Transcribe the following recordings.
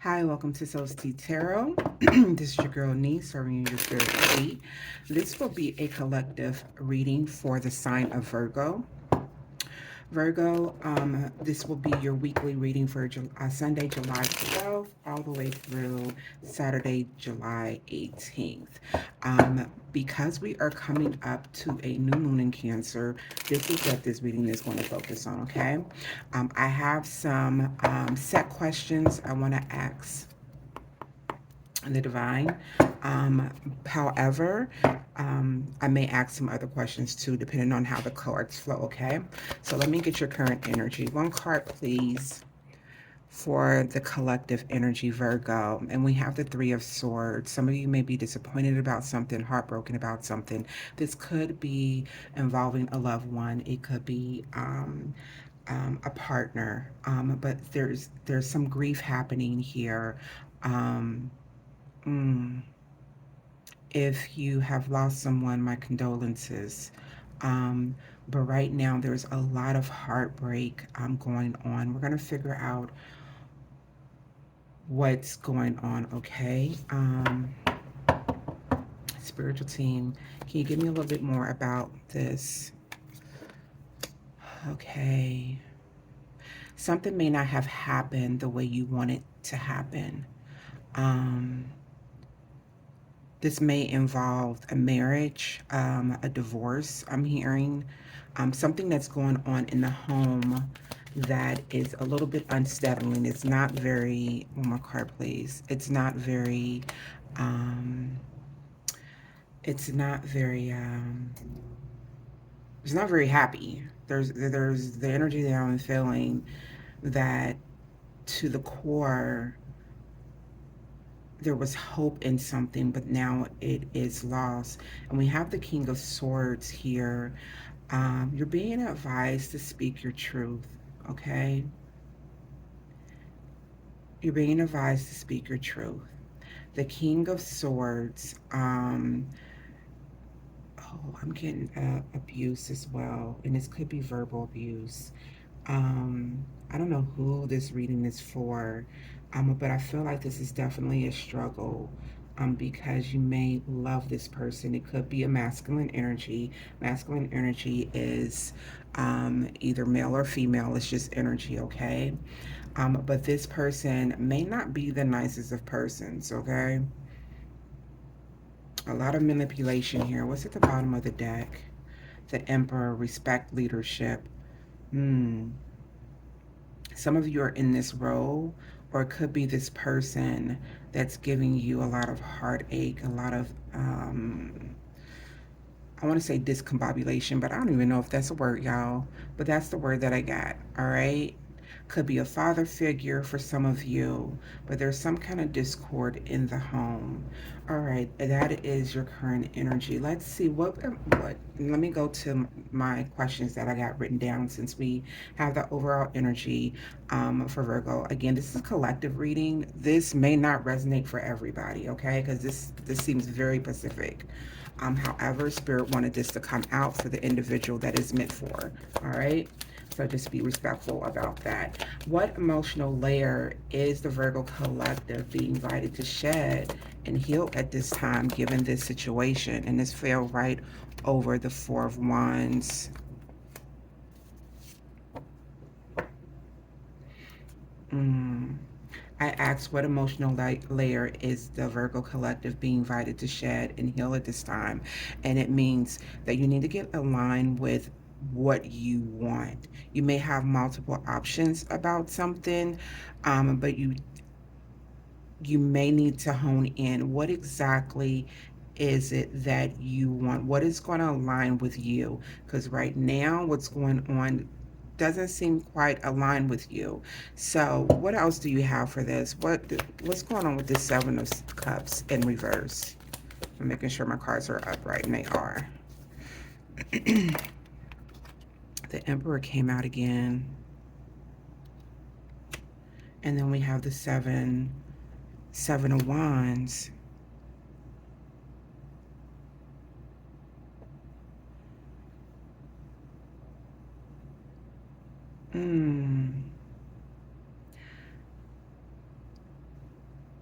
Hi, welcome to Soul's Tea Tarot. This is your girl Nee, serving you your spirit tea. This will be a collective reading for the sign of Virgo. Virgo, this will be your weekly reading for Sunday, July 12th, all the way through Saturday, July 18th. Because we are coming up to a new moon in Cancer, this is what this reading is going to focus on, okay? I have some set questions I want to ask the divine. Um, However, I may ask some other questions too, depending on how the cards flow, okay? So let me get your current energy. One card, please, for the collective energy, Virgo. And we have the Three of Swords. Some of you may be disappointed about something, heartbroken about something. This could be involving a loved one. It could be a partner. But there's some grief happening here. Um, mm, if you have lost someone, my condolences. Um, but right now, there's a lot of heartbreak going on. We're going to figure out what's going on, okay? Spiritual team, can you give me a little bit more about this? Okay. Something may not have happened the way you want it to happen. Um, This may involve a marriage, a divorce, I'm hearing, something that's going on in the home that is a little bit unsettling. It's not very, one more card, please. Um, it's not very, it's not very happy. There's the energy that I'm feeling that to the core, there was hope in something, but now it is lost. And we have the King of Swords here. You're being advised to speak your truth, okay? You're being advised to speak your truth. The King of Swords, oh, I'm getting abuse as well, and this could be verbal abuse. I don't know who this reading is for, but I feel like this is definitely a struggle. Because you may love this person. It could be a masculine energy. Masculine energy is either male or female. It's just energy, okay? But this person may not be the nicest of persons, okay? A lot of manipulation here. What's at the bottom of the deck? The Emperor, respect leadership. Hmm. Some of you are in this role, or it could be this person that's giving you a lot of heartache, a lot of, I want to say discombobulation, but I don't even know if that's a word, y'all. But that's the word that I got, all right? Could be a father figure for some of you, but there's some kind of discord in the home. All right, that is your current energy. Let's see what. Let me go to my questions that I got written down since we have the overall energy for Virgo. Again, this is a collective reading. This may not resonate for everybody, okay? Because this seems very specific. However, Spirit wanted this to come out for the individual that is meant for. All right. So just be respectful about that. What emotional layer is the Virgo collective being invited to shed and heal at this time, given this situation? And this fell right over the Four of Wands. Mm. I asked what emotional layer is the Virgo collective being invited to shed and heal at this time. And it means that you need to get aligned with what you want. You may have multiple options about something, but you may need to hone in what exactly is it that you want, what is going to align with you, because right now what's going on doesn't seem quite aligned with you. So what else do you have for this? What's going on with the Seven of Cups in reverse? I'm making sure my cards are upright, and they are. The Emperor came out again, and then we have the Seven of Wands. Hmm.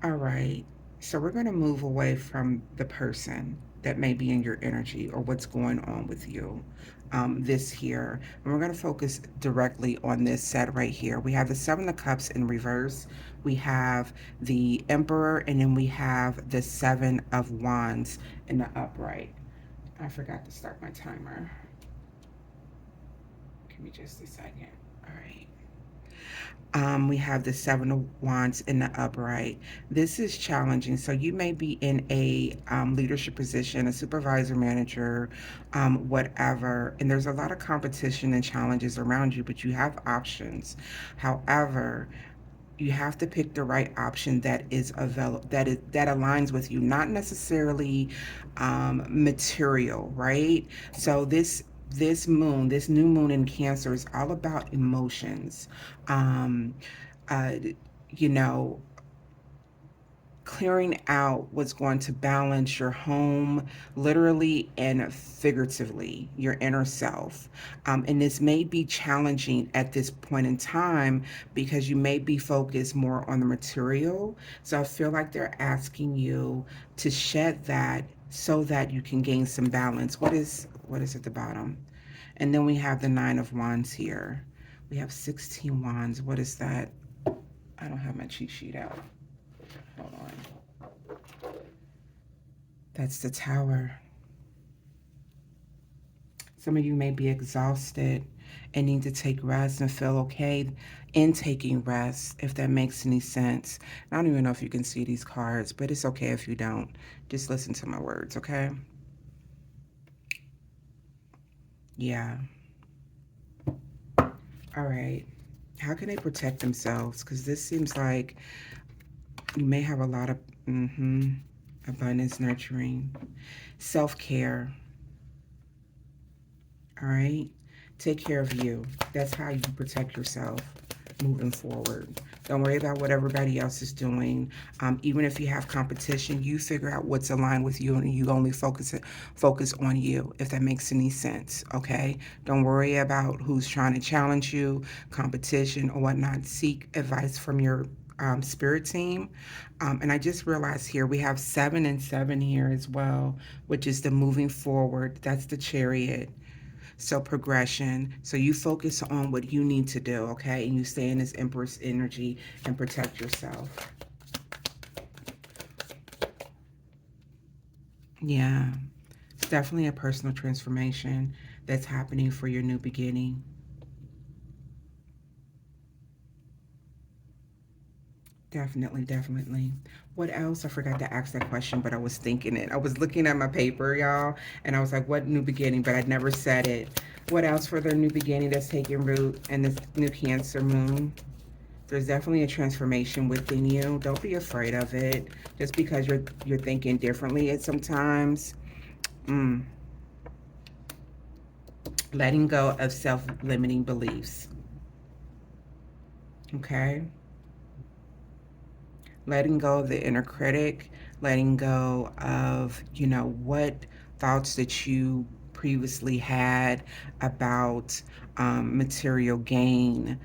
All right. So we're going to move away from the person that may be in your energy or what's going on with you this here. And we're going to focus directly on this set right here. We have the Seven of Cups in reverse. We have the Emperor, and then we have the Seven of Wands in the upright. I forgot to start my timer. Give me just a second. All right. We have the Seven of Wands in the upright. This is challenging. So you may be in a leadership position, a supervisor, manager, whatever, and there's a lot of competition and challenges around you, but you have options. However, you have to pick the right option that is available, that aligns with you, not necessarily material, right? So this new moon in Cancer is all about emotions. um uh you know, clearing out what's going to balance your home, literally and figuratively, your inner self. And this may be challenging at this point in time because you may be focused more on the material. So I feel like they're asking you to shed that so that you can gain some balance. What is at the bottom? And then we have the Nine of Wands here. We have 16 wands. What is that? I don't have my cheat sheet out. Hold on. That's the Tower. Some of you may be exhausted and need to take rest and feel okay in taking rest, if that makes any sense. I don't even know if you can see these cards, but it's okay if you don't. Just listen to my words, okay? Yeah. All right. How can they protect themselves? Because this seems like you may have a lot of abundance, nurturing, self-care. All right. Take care of you. That's how you protect yourself moving forward. Don't worry about what everybody else is doing. Even if you have competition, you figure out what's aligned with you, and you only focus on you, if that makes any sense. Okay. Don't worry about who's trying to challenge you, competition or whatnot. Seek advice from your spirit team. And I just realized here we have 7 and 7 here as well, which is the moving forward. That's the Chariot. So progression. So you focus on what you need to do, okay? And you stay in this Empress energy and protect yourself. Yeah. It's definitely a personal transformation that's happening for your new beginning. Definitely, definitely. What else? I forgot to ask that question, but I was thinking it. I was looking at my paper, y'all, and I was like, what new beginning? But I'd never said it. What else for their new beginning that's taking root in this new Cancer moon? There's definitely a transformation within you. Don't be afraid of it. Just because you're thinking differently at sometimes. Mm. Letting go of self-limiting beliefs. Okay? Letting go of the inner critic, letting go of, what thoughts that you previously had about material gain.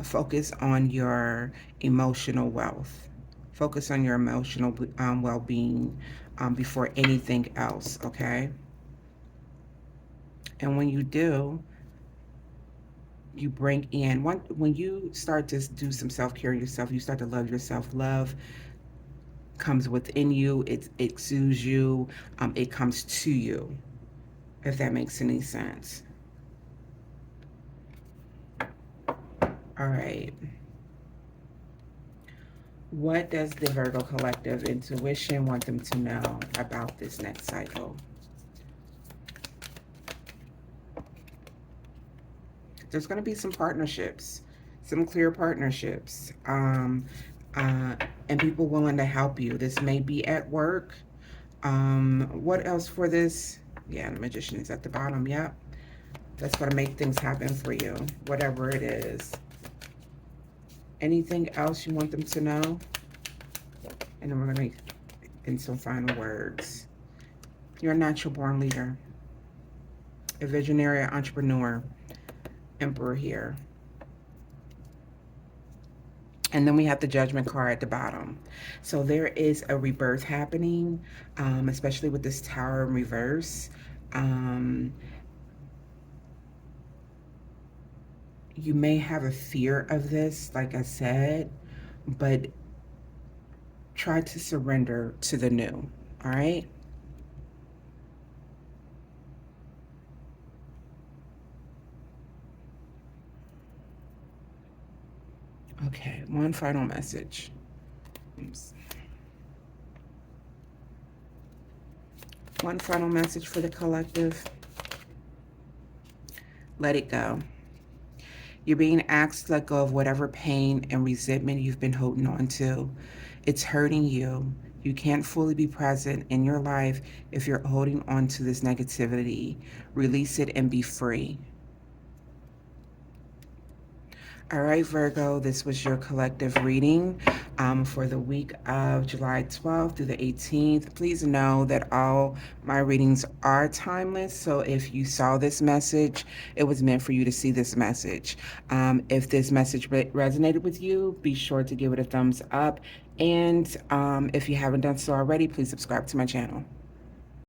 Focus on your emotional wealth. Focus on your emotional well being before anything else, okay? And when you do, you bring in, when you start to do some self care yourself, you start to love yourself. Love comes within you, it exudes you, it comes to you, if that makes any sense. All right. What does the Virgo collective intuition want them to know about this next cycle? There's going to be some partnerships, some clear partnerships, uh, and people willing to help you. This may be at work. What else for this? Yeah, the Magician is at the bottom. Yep. That's going to make things happen for you, whatever it is. Anything else you want them to know? And then we're going to in some final words. You're a natural born leader, a visionary entrepreneur, Emperor here. And then we have the Judgment card at the bottom. So there is a rebirth happening, especially with this Tower in reverse. Um, you may have a fear of this, like I said, but try to surrender to the new. All right. Okay. One final message. Oops. One final message for the collective. Let it go. You're being asked to let go of whatever pain and resentment you've been holding on to. It's hurting you. You can't fully be present in your life if you're holding on to this negativity. Release it and be free. All right, Virgo, this was your collective reading for the week of July 12th through the 18th. Please know that all my readings are timeless. So if you saw this message, it was meant for you to see this message. If this message resonated with you, be sure to give it a thumbs up. And if you haven't done so already, please subscribe to my channel.